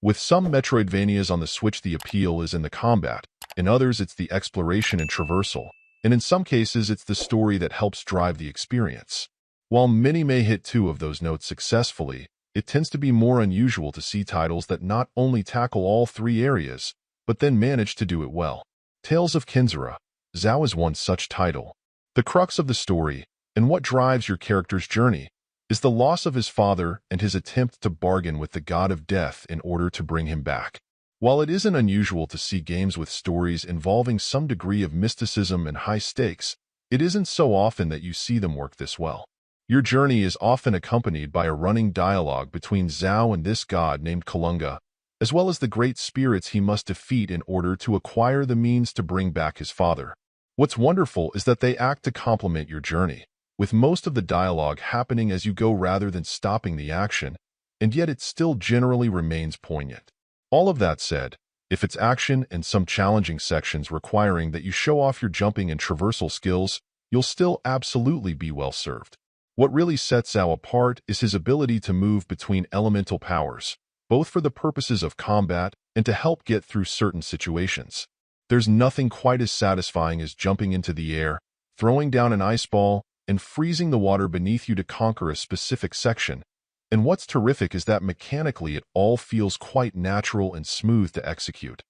With some Metroidvanias on the Switch, the appeal is in the combat. In others, it's the exploration and traversal. And in some cases, it's the story that helps drive the experience. While many may hit two of those notes successfully, it tends to be more unusual to see titles that not only tackle all three areas, but then manage to do it well. Tales of Kenzera, ZAU is one such title. The crux of the story, and what drives your character's journey, is the loss of his father and his attempt to bargain with the god of death in order to bring him back. While it isn't unusual to see games with stories involving some degree of mysticism and high stakes, it isn't so often that you see them work this well. Your journey is often accompanied by a running dialogue between ZAU and this god named Kalunga, as well as the great spirits he must defeat in order to acquire the means to bring back his father. What's wonderful is that they act to complement your journey, with most of the dialogue happening as you go rather than stopping the action, and yet it still generally remains poignant. All of that said, if it's action and some challenging sections requiring that you show off your jumping and traversal skills, you'll still absolutely be well served. What really sets ZAU apart is his ability to move between elemental powers, both for the purposes of combat and to help get through certain situations. There's nothing quite as satisfying as jumping into the air, throwing down an ice ball, and freezing the water beneath you to conquer a specific section. And what's terrific is that mechanically it all feels quite natural and smooth to execute,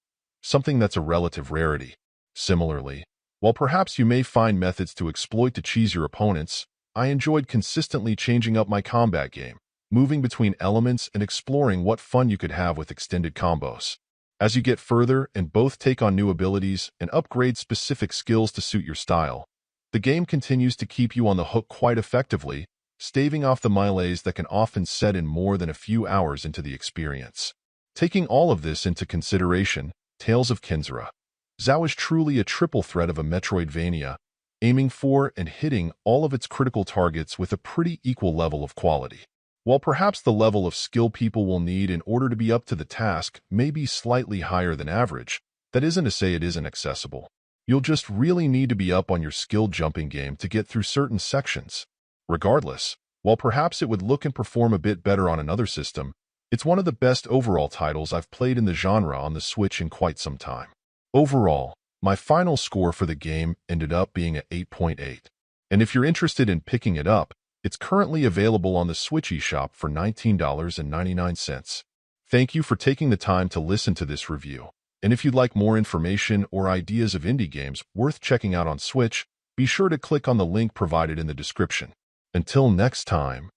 something that's a relative rarity. Similarly, while perhaps you may find methods to exploit to cheese your opponents, I enjoyed consistently changing up my combat game, moving between elements and exploring what fun you could have with extended combos. As you get further and both take on new abilities and upgrade specific skills to suit your style, the game continues to keep you on the hook quite effectively, staving off the melees that can often set in more than a few hours into the experience. Taking all of this into consideration, Tales of Kenzera, ZAU is truly a triple threat of a Metroidvania, aiming for and hitting all of its critical targets with a pretty equal level of quality. While perhaps the level of skill people will need in order to be up to the task may be slightly higher than average, that isn't to say it isn't accessible. You'll just really need to be up on your skilled jumping game to get through certain sections. Regardless, while perhaps it would look and perform a bit better on another system, it's one of the best overall titles I've played in the genre on the Switch in quite some time. Overall, my final score for the game ended up being at 8.8. And if you're interested in picking it up, it's currently available on the Switch eShop for $19.99. Thank you for taking the time to listen to this review. And if you'd like more information or ideas of indie games worth checking out on Switch, be sure to click on the link provided in the description. Until next time.